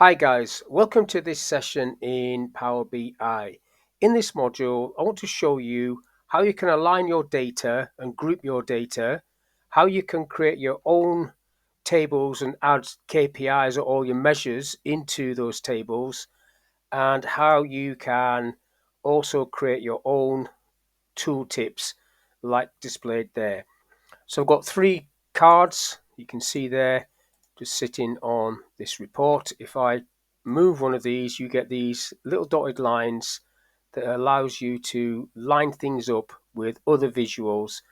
Hi guys, welcome to this session in Power BI. In this module, I want to show you how you can align your data and group your data, how you can create your own tables and add KPIs or all your measures into those tables, and how you can also create your own tooltips like displayed there. So I've got three cards you can see there just sitting on this report. If I move one of these, you get these little dotted lines that allows you to line things up with other visuals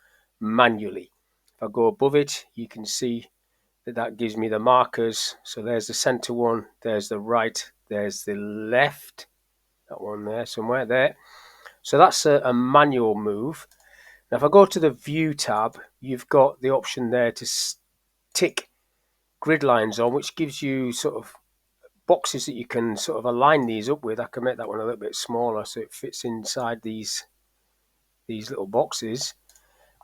manually. If I go above it, you can see that gives me the markers. So there's the center one, there's the right, there's the left, that one there somewhere there. So that's a manual move. Now, if I go to the View tab, you've got the option there to tick grid lines on, which gives you sort of boxes that you can sort of align these up with. I can make that one a little bit smaller so it fits inside these little boxes.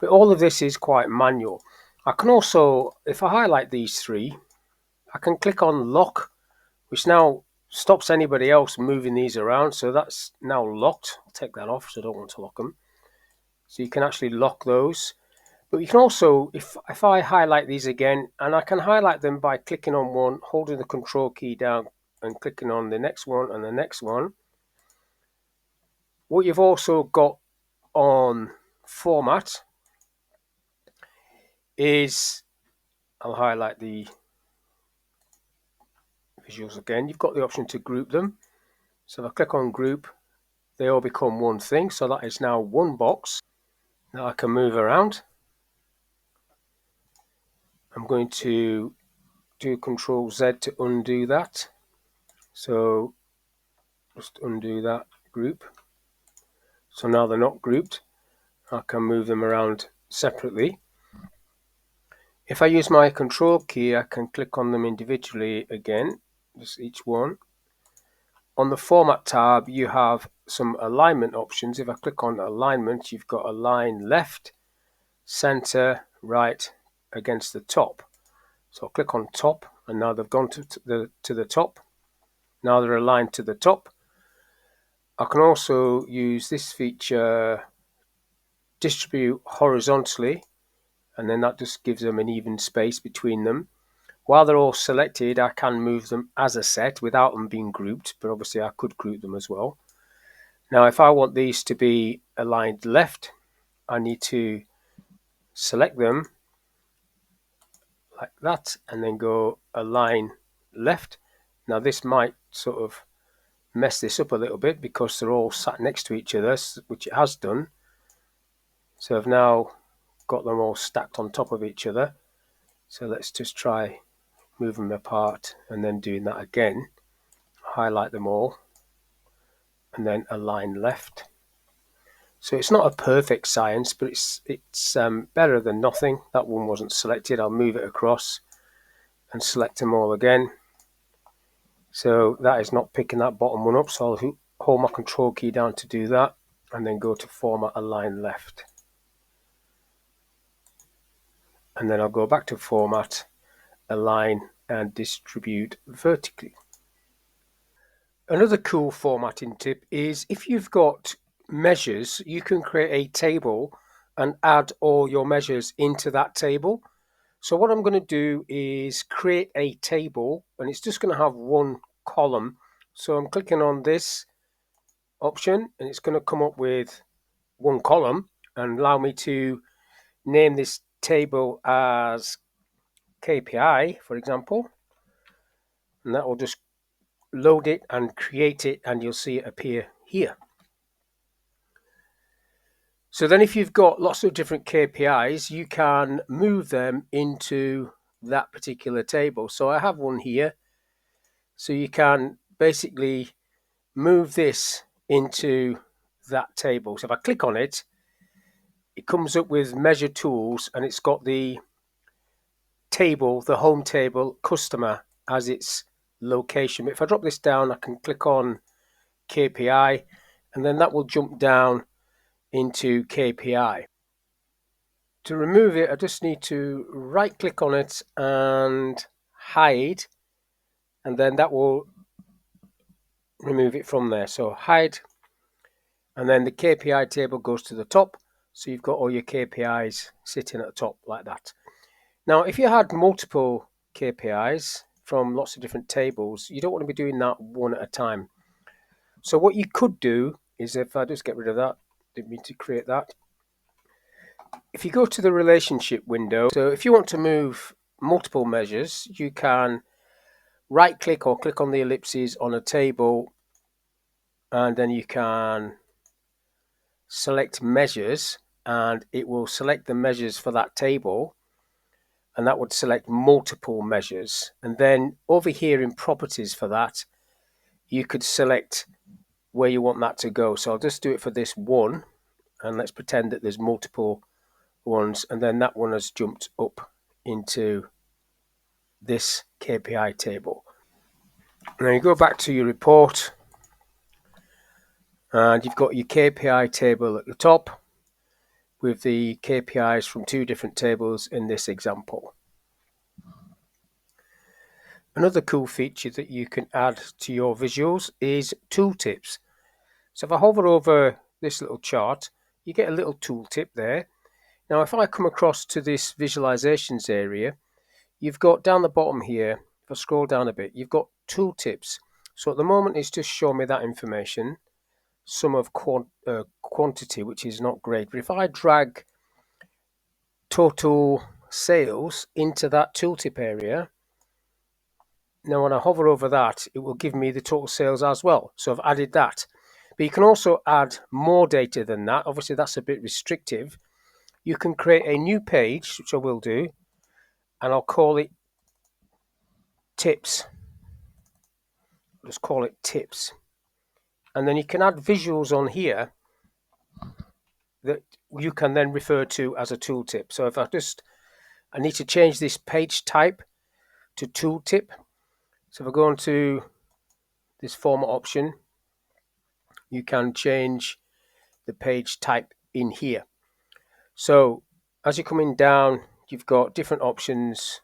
But all of this is quite manual. I can also, if I highlight these three, I can click on Lock, which now stops anybody else moving these around. So that's now locked. I'll take that off, so I don't want to lock them. So you can actually lock those. But you can also, if I highlight these again, and I can highlight them by clicking on one, holding the control key down and clicking on the next one and the next one. What you've also got on format is, I'll highlight the visuals again, you've got the option to group them. So if I click on group, they all become one thing. So that is now one box. Now I can move around. I'm going to do Control Z to undo that. So just undo that group. So now they're not grouped. I can move them around separately. If I use my control key, I can click on them individually again, just each one. On the Format tab, you have some alignment options. If I click on alignment, you've got align left, center, right against the top. So I'll click on top, and now they've gone to the top. Now they're aligned to the top. I can also use this feature, distribute horizontally, and then that just gives them an even space between them. While they're all selected, I can move them as a set without them being grouped, but obviously I could group them as well. Now, if I want these to be aligned left, I need to select them like that and then go align left. Now, this might sort of mess this up a little bit because they're all sat next to each other, which it has done. So I've now got them all stacked on top of each other. So let's just try moving them apart and then doing that again. Highlight them all and then align left. So it's not a perfect science, but it's better than nothing. That one wasn't selected. I'll move it across and select them all again. So that is not picking that bottom one up. So I'll hold my control key down to do that and then go to Format Align Left. And then I'll go back to Format, Align and Distribute Vertically. Another cool formatting tip is if you've got measures, you can create a table and add all your measures into that table. So what I'm going to do is create a table, and it's just going to have one column. So I'm clicking on this option and it's going to come up with one column and allow me to name this table as KPI, for example, and that will just load it and create it, and you'll see it appear here. So then if you've got lots of different KPIs, you can move them into that particular table. So I have one here. So you can basically move this into that table. So if I click on it, it comes up with measure tools and it's got the table, the home table customer as its location. But if I drop this down, I can click on KPI and then that will jump down into KPI. To remove it, I just need to right click on it and hide, and then that will remove it from there. So hide, and then the KPI table goes to the top. So you've got all your KPIs sitting at the top like that. Now, if you had multiple KPIs from lots of different tables, you don't want to be doing that one at a time. So what you could do is, if I just get rid of that, didn't mean to create that. If you go to the relationship window, so if you want to move multiple measures, you can right click or click on the ellipses on a table, and then you can select measures, and it will select the measures for that table, and that would select multiple measures. And then over here in properties for that, you could select where you want that to go. So I'll just do it for this one, and let's pretend that there's multiple ones, and then that one has jumped up into this KPI table. Now you go back to your report, and you've got your KPI table at the top with the KPIs from two different tables in this example. Another cool feature that you can add to your visuals is tooltips. So if I hover over this little chart, you get a little tooltip there. Now if I come across to this visualizations area, you've got down the bottom here, if I scroll down a bit, you've got tooltips. So at the moment it's just showing me that information, sum of quantity, which is not great. But if I drag total sales into that tooltip area, now when I hover over that, it will give me the total sales as well. So I've added that. But you can also add more data than that. Obviously that's a bit restrictive. You can create a new page, which I will do, and I'll call it tips. Just call it tips. And then you can add visuals on here that you can then refer to as a tooltip. So if I need to change this page type to tooltip. So if I go into this format option, you can change the page type in here. So as you're coming down, you've got different options.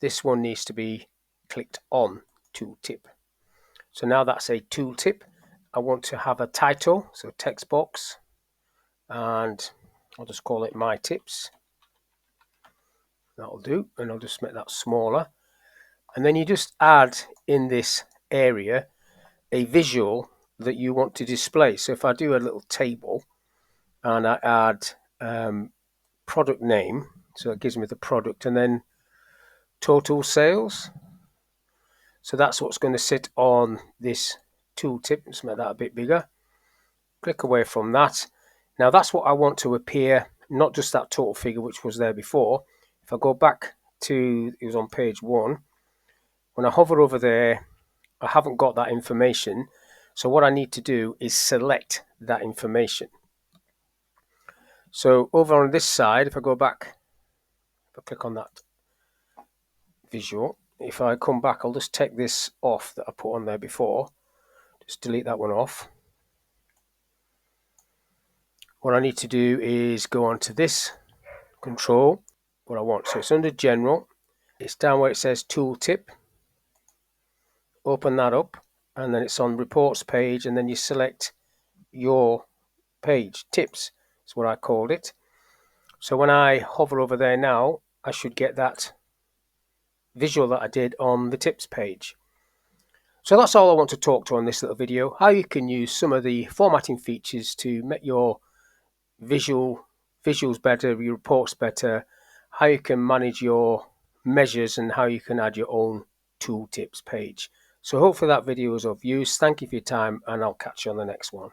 This one needs to be clicked on, tooltip. So now that's a tooltip. I want to have a title, so text box, and I'll just call it my tips. That'll do, and I'll just make that smaller. And then you just add in this area a visual that you want to display. So if I do a little table and I add product name, so it gives me the product, and then total sales. So that's what's going to sit on this tooltip. Let's make that a bit bigger. Click away from that. Now that's what I want to appear, not just that total figure which was there before. If I go back to, it was on page 1, when I hover over there, I haven't got that information. So what I need to do is select that information. So over on this side, if I go back, if I click on that visual, if I come back, I'll just take this off that I put on there before. Just delete that one off. What I need to do is go on to this control, what I want. So it's under general, it's down where it says tooltip. Open that up, and then it's on reports page, and then you select your page, tips is what I called it. So when I hover over there now, I should get that visual that I did on the tips page. So that's all I want to talk to on this little video, how you can use some of the formatting features to make your visuals better, your reports better, how you can manage your measures, and how you can add your own tooltips page. So hopefully that video was of use. Thank you for your time, and I'll catch you on the next one.